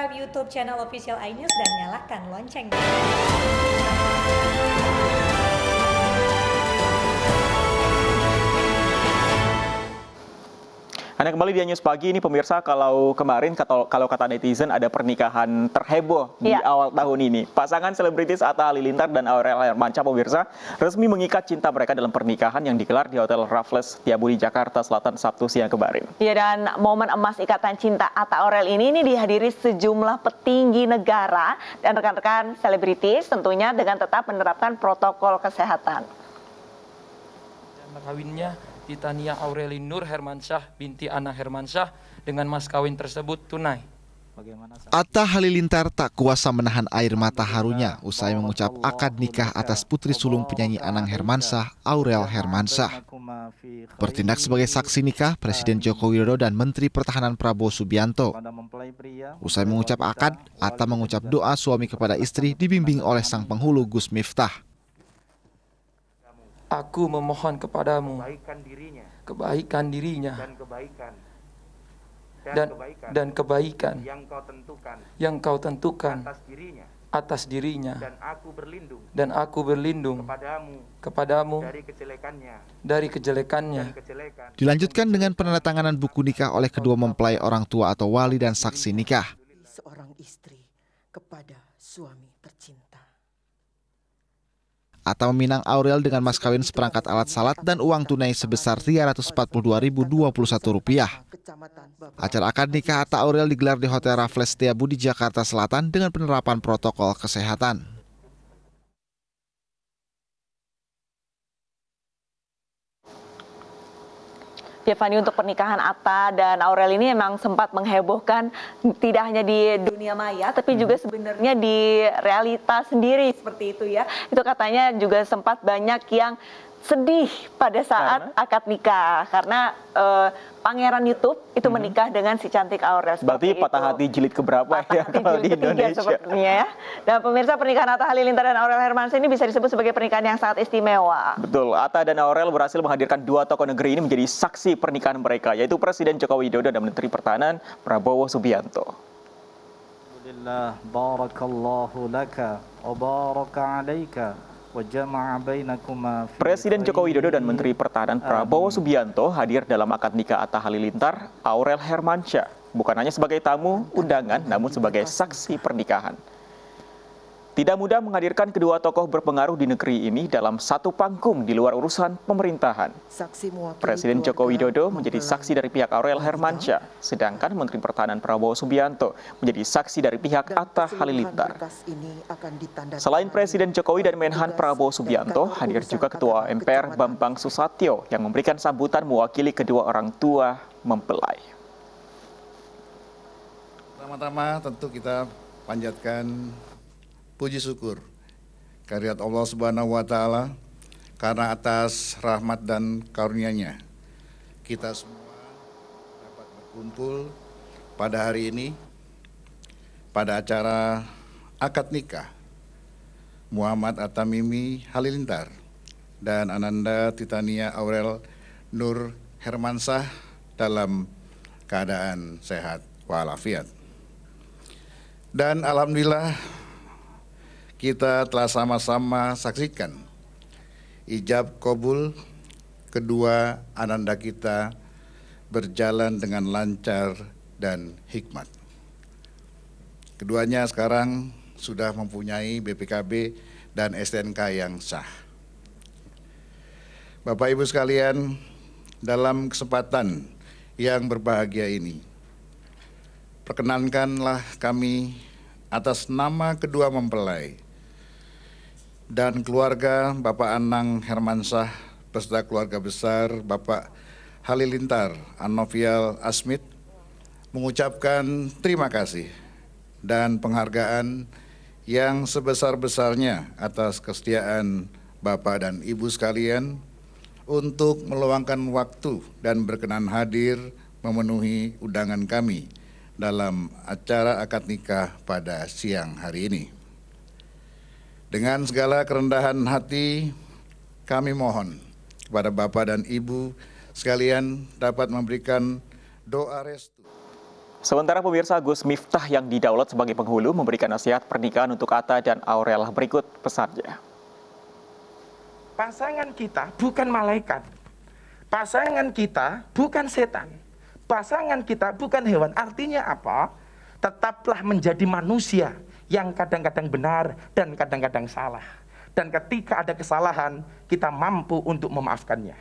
subscribe YouTube channel Official iNews dan nyalakan loncengnya. Anda kembali di News Pagi ini pemirsa, kalau kemarin kalau kata netizen ada pernikahan terheboh di awal tahun ini. Pasangan selebritis Atta Halilintar dan Aurel Hermansyah pemirsa resmi mengikat cinta mereka dalam pernikahan yang digelar di Hotel Raffles Setiabudi Jakarta Selatan Sabtu siang kemarin. Ya, dan momen emas ikatan cinta Atta Aurel ini dihadiri sejumlah petinggi negara dan rekan-rekan selebritis tentunya dengan tetap menerapkan protokol kesehatan. Dan kawinnya Titania Aureli Nur Hermansyah binti Ana Hermansyah dengan mas kawin tersebut tunai. Atta Halilintar tak kuasa menahan air mata harunya usai mengucap akad nikah atas putri sulung penyanyi Anang Hermansyah, Aurel Hermansyah. Bertindak sebagai saksi nikah, Presiden Joko Widodo dan Menteri Pertahanan Prabowo Subianto. Usai mengucap akad, Atta mengucap doa suami kepada istri dibimbing oleh sang penghulu Gus Miftah. Aku memohon kepadamu kebaikan dirinya dan kebaikan yang kau tentukan atas dirinya dan aku berlindung kepadamu dari kejelekannya. Dilanjutkan dengan penandatanganan buku nikah oleh kedua mempelai orang tua atau wali dan saksi nikah. Seorang istri kepada suami tercinta. Atta meminang Aurel dengan mas kawin seperangkat alat salat dan uang tunai sebesar Rp342.021. Acara akad nikah Atta Aurel digelar di Hotel Raffles Setiabudi Jakarta Selatan dengan penerapan protokol kesehatan. Ya, Fani, untuk pernikahan Atta dan Aurel ini memang sempat menghebohkan tidak hanya di dunia maya tapi juga sebenarnya di realita sendiri seperti itu ya. Itu katanya juga sempat banyak yang sedih pada saat akad nikah karena pangeran YouTube itu menikah dengan si cantik Aurel. Berarti patah hati jilid keberapa ya kalau di Indonesia sepertinya ya. Dan pemirsa, pernikahan Atta Halilintar dan Aurel Hermansyah ini bisa disebut sebagai pernikahan yang sangat istimewa. Betul, Atta dan Aurel berhasil menghadirkan dua tokoh negeri ini menjadi saksi pernikahan mereka, yaitu Presiden Joko Widodo dan Menteri Pertahanan Prabowo Subianto. Alhamdulillah, barakallahu laka wa baraka alaika. Presiden Joko Widodo dan Menteri Pertahanan Prabowo Subianto hadir dalam akad nikah Atta Halilintar, Aurel Hermansyah, bukan hanya sebagai tamu undangan namun sebagai saksi pernikahan. Tidak mudah menghadirkan kedua tokoh berpengaruh di negeri ini dalam satu panggung di luar urusan pemerintahan. Presiden Joko Widodo menjadi saksi dari pihak Aurel Hermansyah, sedangkan Menteri Pertahanan Prabowo Subianto menjadi saksi dari pihak Atta Halilintar. Selain Presiden Jokowi dan Menhan Prabowo Subianto, hadir juga Ketua MPR Bambang Susatyo yang memberikan sambutan mewakili kedua orang tua mempelai. Pertama-tama tentu kita panjatkan puji syukur kehadirat Allah Subhanahu wa Ta'ala karena atas rahmat dan karunia-Nya kita semua dapat berkumpul pada hari ini pada acara akad nikah Muhammad Atta Mimi Halilintar dan Ananda Titania Aurel Nur Hermansyah dalam keadaan sehat walafiat. Dan alhamdulillah kita telah sama-sama saksikan ijab kabul kedua ananda kita berjalan dengan lancar dan hikmat. Keduanya sekarang sudah mempunyai BPKB dan STNK yang sah. Bapak Ibu sekalian, dalam kesempatan yang berbahagia ini, perkenankanlah kami atas nama kedua mempelai dan keluarga Bapak Anang Hermansyah beserta keluarga besar Bapak Halilintar Anovial Asmit mengucapkan terima kasih dan penghargaan yang sebesar-besarnya atas kesetiaan Bapak dan Ibu sekalian untuk meluangkan waktu dan berkenan hadir memenuhi undangan kami dalam acara akad nikah pada siang hari ini. Dengan segala kerendahan hati, kami mohon kepada Bapak dan Ibu sekalian dapat memberikan doa restu Sementara pemirsa, Gus Miftah yang didaulat sebagai penghulu memberikan nasihat pernikahan untuk Atta dan Aurel. Berikut pesannya. Pasangan kita bukan malaikat. Pasangan kita bukan setan. Pasangan kita bukan hewan. Artinya apa? Tetaplah menjadi manusia yang kadang-kadang benar dan kadang-kadang salah. Dan ketika ada kesalahan, kita mampu untuk memaafkannya.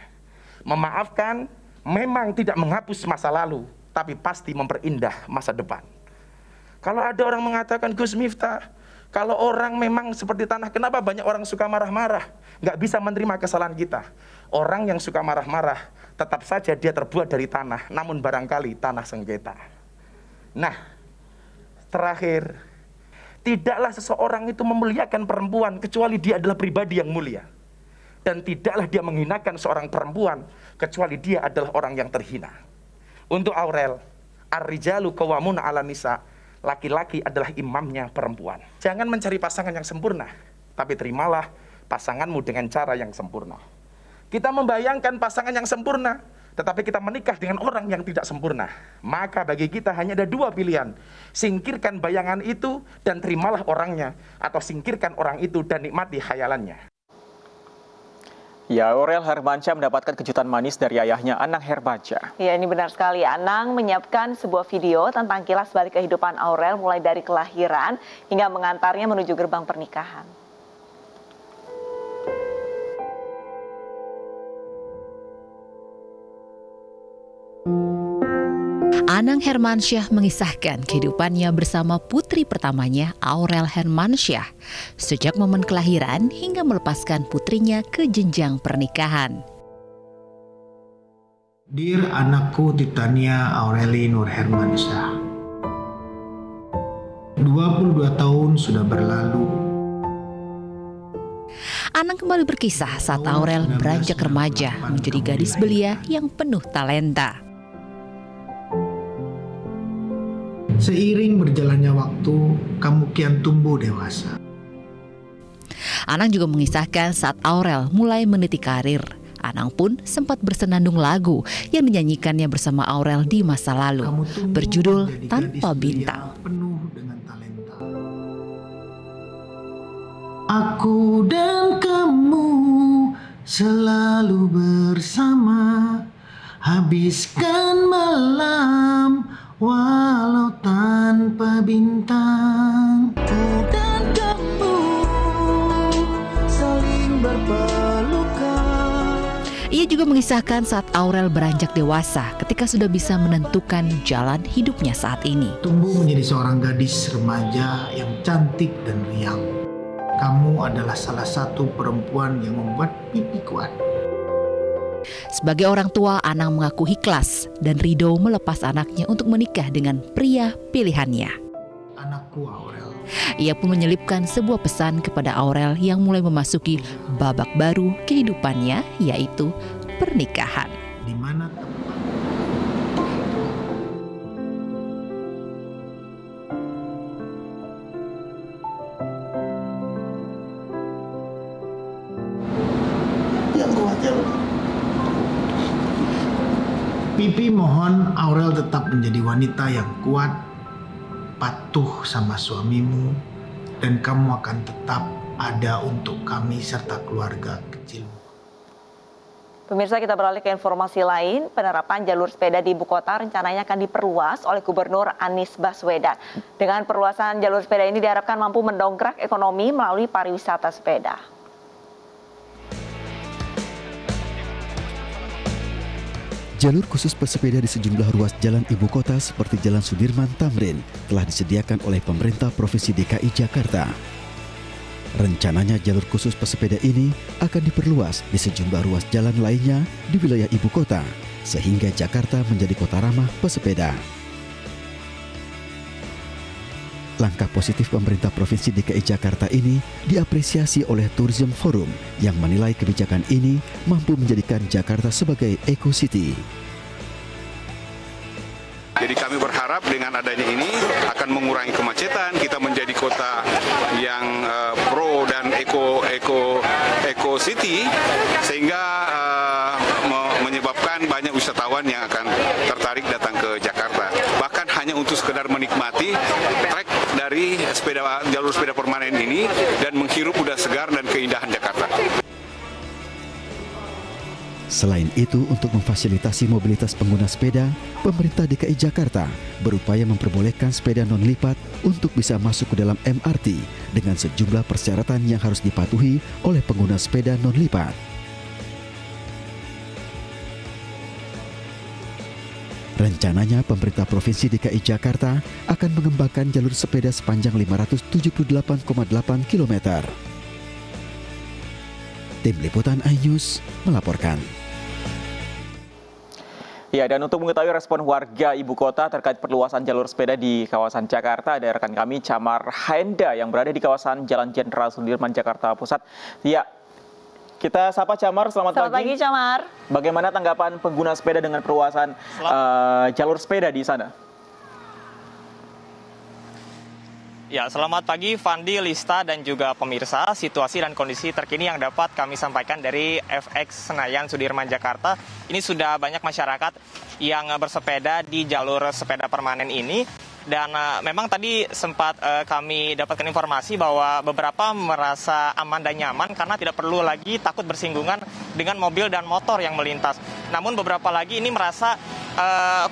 Memaafkan memang tidak menghapus masa lalu, tapi pasti memperindah masa depan. Kalau ada orang mengatakan, Gus Miftah, kalau orang memang seperti tanah, kenapa banyak orang suka marah-marah? Nggak bisa menerima kesalahan kita. Orang yang suka marah-marah, tetap saja dia terbuat dari tanah, namun barangkali tanah sengketa. Nah, terakhir, tidaklah seseorang itu memuliakan perempuan kecuali dia adalah pribadi yang mulia. Dan tidaklah dia menghinakan seorang perempuan kecuali dia adalah orang yang terhina. Untuk Aurel, ar-rijalu qawwamuna 'alan nisa, laki-laki adalah imamnya perempuan. Jangan mencari pasangan yang sempurna, tapi terimalah pasanganmu dengan cara yang sempurna. Kita membayangkan pasangan yang sempurna, tetapi kita menikah dengan orang yang tidak sempurna. Maka bagi kita hanya ada dua pilihan. Singkirkan bayangan itu dan terimalah orangnya, atau singkirkan orang itu dan nikmati khayalannya. Ya, Aurel Hermansyah mendapatkan kejutan manis dari ayahnya, Anang Hermansyah. Ya, ini benar sekali. Anang menyiapkan sebuah video tentang kilas balik kehidupan Aurel mulai dari kelahiran hingga mengantarnya menuju gerbang pernikahan. Anang Hermansyah mengisahkan kehidupannya bersama putri pertamanya, Aurel Hermansyah, sejak momen kelahiran hingga melepaskan putrinya ke jenjang pernikahan. Dear anakku Titania Aureli Nur Hermansyah, 22 tahun sudah berlalu. Anang kembali berkisah saat Aurel beranjak remaja menjadi gadis belia yang penuh talenta. Seiring berjalannya waktu, kamu kian tumbuh dewasa. Anang juga mengisahkan saat Aurel mulai meniti karir. Anang pun sempat bersenandung lagu yang dinyanyikannya bersama Aurel di masa lalu, berjudul Tanpa Bintang. Penuh dengan talenta. Aku dan kamu selalu bersama, habiskan malam walau tanpa bintang. Aku dan kamu saling berpelukan. Ia juga mengisahkan saat Aurel beranjak dewasa ketika sudah bisa menentukan jalan hidupnya saat ini. Tumbuh menjadi seorang gadis remaja yang cantik dan riang. Kamu adalah salah satu perempuan yang membuat pipi kuat. Sebagai orang tua, Anang mengaku ikhlas dan ridho melepas anaknya untuk menikah dengan pria pilihannya. Anakku Aurel. Ia pun menyelipkan sebuah pesan kepada Aurel yang mulai memasuki babak baru kehidupannya, yaitu pernikahan. Di mana yang kuat ya. Pipi mohon Aurel tetap menjadi wanita yang kuat, patuh sama suamimu, dan kamu akan tetap ada untuk kami serta keluarga kecil. Pemirsa, kita beralih ke informasi lain. Penerapan jalur sepeda di ibu kota rencananya akan diperluas oleh Gubernur Anies Baswedan. Dengan perluasan jalur sepeda ini diharapkan mampu mendongkrak ekonomi melalui pariwisata sepeda. Jalur khusus pesepeda di sejumlah ruas jalan ibu kota seperti Jalan Sudirman Tamrin telah disediakan oleh pemerintah Provinsi DKI Jakarta. Rencananya jalur khusus pesepeda ini akan diperluas di sejumlah ruas jalan lainnya di wilayah ibu kota, sehingga Jakarta menjadi kota ramah pesepeda. Langkah positif pemerintah Provinsi DKI Jakarta ini diapresiasi oleh Tourism Forum yang menilai kebijakan ini mampu menjadikan Jakarta sebagai Eco City. Jadi kami berharap dengan adanya ini akan mengurangi kemacetan, kita menjadi kota yang pro dan eco city, sehingga menyebabkan banyak wisatawan yang akan tertarik datang ke Jakarta. Bahkan hanya untuk sekedar menikmati trek dari jalur sepeda permanen ini dan menghirup udara segar dan keindahan Jakarta. Selain itu, untuk memfasilitasi mobilitas pengguna sepeda, pemerintah DKI Jakarta berupaya memperbolehkan sepeda non-lipat untuk bisa masuk ke dalam MRT dengan sejumlah persyaratan yang harus dipatuhi oleh pengguna sepeda non-lipat. Rencananya, pemerintah Provinsi DKI Jakarta akan mengembangkan jalur sepeda sepanjang 578,8 km. Tim Liputan iNews melaporkan. Ya, dan untuk mengetahui respon warga ibu kota terkait perluasan jalur sepeda di kawasan Jakarta, ada rekan kami Camar Haenda yang berada di kawasan Jalan Jenderal Sudirman, Jakarta Pusat. Ya, kita sapa Camar, selamat pagi. Selamat pagi, Camar. Bagaimana tanggapan pengguna sepeda dengan perluasan jalur sepeda di sana? Ya, selamat pagi Fandi, Lista, dan juga pemirsa. Situasi dan kondisi terkini yang dapat kami sampaikan dari FX Senayan Sudirman, Jakarta. Ini sudah banyak masyarakat yang bersepeda di jalur sepeda permanen ini. Dan memang tadi sempat kami dapatkan informasi bahwa beberapa merasa aman dan nyaman karena tidak perlu lagi takut bersinggungan dengan mobil dan motor yang melintas. Namun beberapa lagi ini merasa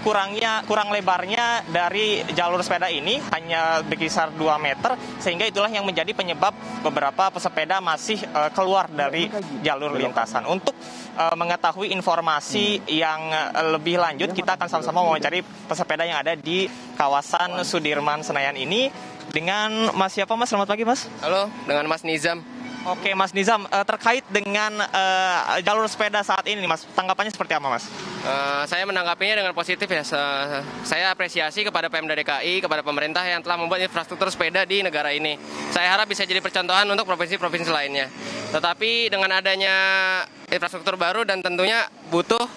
kurang lebarnya dari jalur sepeda ini hanya berkisar 2 meter, sehingga itulah yang menjadi penyebab beberapa pesepeda masih keluar dari jalur lintasan. Untuk mengetahui informasi yang lebih lanjut, kita akan sama-sama mewawancari pesepeda yang ada di kawasan Sudirman Senayan ini dengan Mas siapa, Mas? Selamat pagi, Mas. Halo, dengan Mas Nizam. Oke, Mas Nizam, terkait dengan jalur sepeda saat ini, Mas, tanggapannya seperti apa, Mas? Saya menanggapinya dengan positif ya. Saya apresiasi kepada Pemda DKI, kepada pemerintah yang telah membuat infrastruktur sepeda di negara ini. Saya harap bisa jadi percontohan untuk provinsi-provinsi lainnya. Tetapi dengan adanya infrastruktur baru dan tentunya butuh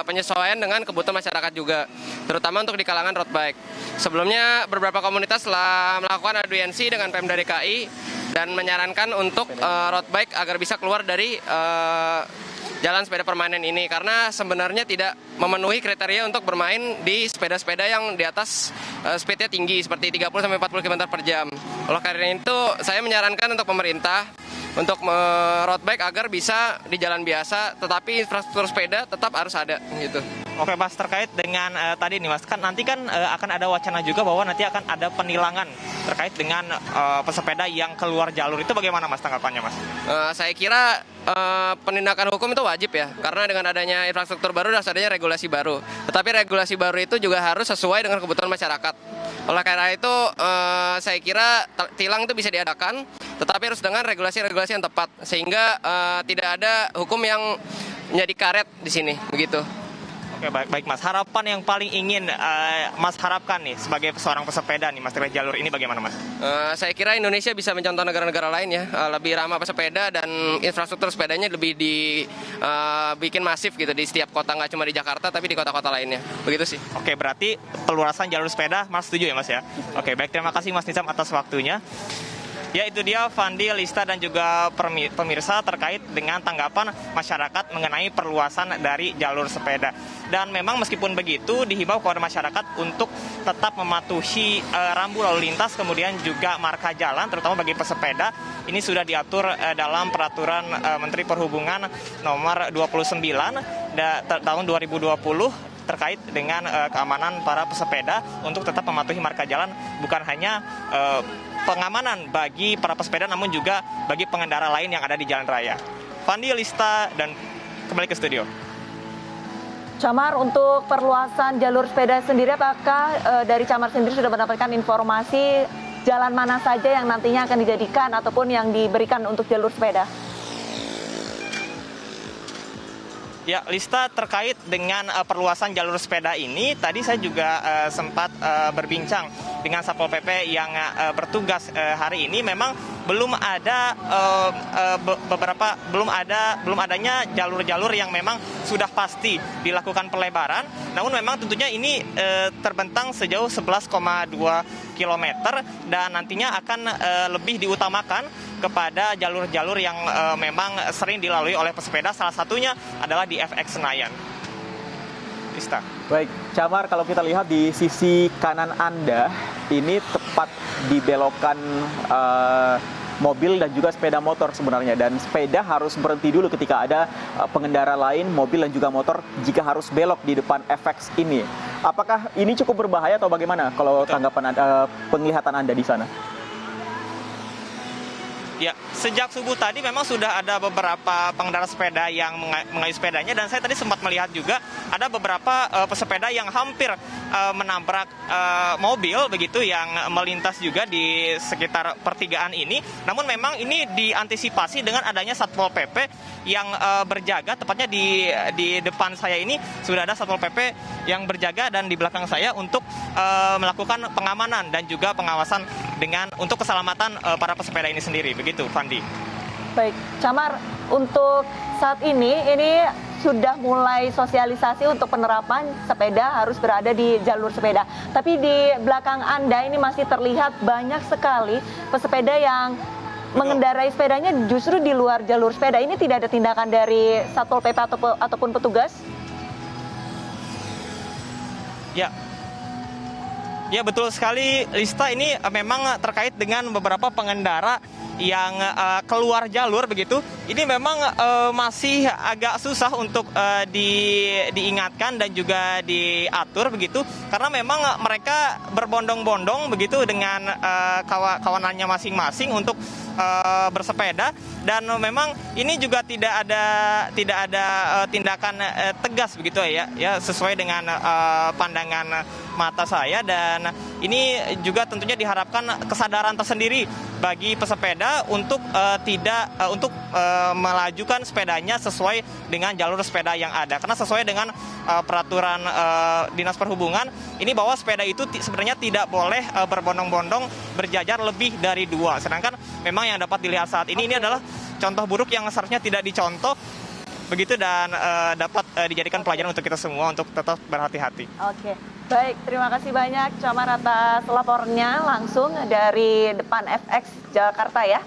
penyesuaian dengan kebutuhan masyarakat juga, terutama untuk di kalangan road bike. Sebelumnya beberapa komunitas telah melakukan audiensi dengan Pemda DKI dan menyarankan untuk road bike agar bisa keluar dari jalan sepeda permanen ini, karena sebenarnya tidak memenuhi kriteria untuk bermain di sepeda-sepeda yang di atas speednya tinggi seperti 30-40 km per jam. Oleh karena itu saya menyarankan untuk pemerintah untuk road bike agar bisa di jalan biasa, tetapi infrastruktur sepeda tetap harus ada gitu. Oke, Mas, terkait dengan tadi nih, Mas, kan nanti kan akan ada wacana juga bahwa nanti akan ada penilangan terkait dengan pesepeda yang keluar jalur. Itu bagaimana, Mas, tanggapannya, Mas? Saya kira penindakan hukum itu wajib ya, karena dengan adanya infrastruktur baru dan adanya regulasi baru. Tetapi regulasi baru itu juga harus sesuai dengan kebutuhan masyarakat. Oleh karena itu saya kira tilang itu bisa diadakan, tetapi harus dengan regulasi-regulasi yang tepat, sehingga tidak ada hukum yang menjadi karet di sini, begitu. Oke, baik Mas. Harapan yang paling ingin Mas harapkan nih sebagai seorang pesepeda nih, Mas, terkait jalur ini bagaimana, Mas? Saya kira Indonesia bisa mencontoh negara-negara lain ya, lebih ramah pesepeda dan infrastruktur sepedanya lebih dibikin masif gitu di setiap kota, nggak cuma di Jakarta tapi di kota-kota lainnya. Begitu sih. Oke, berarti peluasan jalur sepeda Mas setuju ya, Mas ya? Oke, baik, terima kasih Mas Nizam atas waktunya. Ya, itu dia Fandi, Lista, dan juga pemirsa terkait dengan tanggapan masyarakat mengenai perluasan dari jalur sepeda. Dan memang meskipun begitu, dihimbau kepada masyarakat untuk tetap mematuhi rambu lalu lintas, kemudian juga marka jalan, terutama bagi pesepeda. Ini sudah diatur dalam peraturan Menteri Perhubungan nomor 29 tahun 2020 terkait dengan keamanan para pesepeda untuk tetap mematuhi marka jalan, bukan hanya pengamanan bagi para pesepeda, namun juga bagi pengendara lain yang ada di jalan raya. Fandi, Lista, dan kembali ke studio. Camar, untuk perluasan jalur sepeda sendiri, apakah dari Camar sendiri sudah mendapatkan informasi jalan mana saja yang nantinya akan dijadikan ataupun yang diberikan untuk jalur sepeda? Ya, Lista, terkait dengan perluasan jalur sepeda ini, tadi saya juga sempat berbincang dengan Satpol PP yang bertugas hari ini. Memang belum ada belum adanya jalur-jalur yang memang sudah pasti dilakukan pelebaran. Namun memang tentunya ini terbentang sejauh 11,2 km dan nantinya akan lebih diutamakan kepada jalur-jalur yang memang sering dilalui oleh pesepeda, salah satunya adalah di FX Senayan. Ista. Baik, Camar, kalau kita lihat di sisi kanan Anda, ini tepat di belokan mobil dan juga sepeda motor sebenarnya. Dan sepeda harus berhenti dulu ketika ada pengendara lain, mobil dan juga motor, jika harus belok di depan FX ini. Apakah ini cukup berbahaya atau bagaimana kalau tanggapan penglihatan Anda di sana? Ya, sejak subuh tadi memang sudah ada beberapa pengendara sepeda yang mengayuh sepedanya, dan saya tadi sempat melihat juga ada beberapa pesepeda yang hampir menabrak mobil begitu yang melintas juga di sekitar pertigaan ini. Namun memang ini diantisipasi dengan adanya Satpol PP yang berjaga, tepatnya di depan saya ini sudah ada Satpol PP yang berjaga, dan di belakang saya untuk melakukan pengamanan dan juga pengawasan untuk keselamatan para pesepeda ini sendiri. Begitu, Fandi. Baik, Camar, untuk saat ini sudah mulai sosialisasi untuk penerapan sepeda harus berada di jalur sepeda. Tapi di belakang Anda ini masih terlihat banyak sekali pesepeda yang mengendarai sepedanya justru di luar jalur sepeda. Ini tidak ada tindakan dari Satpol PP ataupun petugas? Ya, betul sekali, Lista. Ini memang terkait dengan beberapa pengendara yang keluar jalur begitu. Ini memang masih agak susah untuk diingatkan dan juga diatur begitu, karena memang mereka berbondong-bondong begitu dengan kawanannya masing-masing untuk bersepeda, dan memang ini juga tidak ada tindakan tegas begitu ya sesuai dengan pandangan mata saya. Dan ini juga tentunya diharapkan kesadaran tersendiri bagi pesepeda untuk melajukan sepedanya sesuai dengan jalur sepeda yang ada, karena sesuai dengan peraturan Dinas Perhubungan ini bahwa sepeda itu sebenarnya tidak boleh berbondong-bondong berjajar lebih dari 2. Sedangkan memang yang dapat dilihat saat ini adalah contoh buruk yang seharusnya tidak dicontoh begitu, dan dapat dijadikan pelajaran untuk kita semua untuk tetap berhati-hati. Oke, baik, terima kasih banyak Camar atas laporannya langsung dari depan FX Jakarta ya.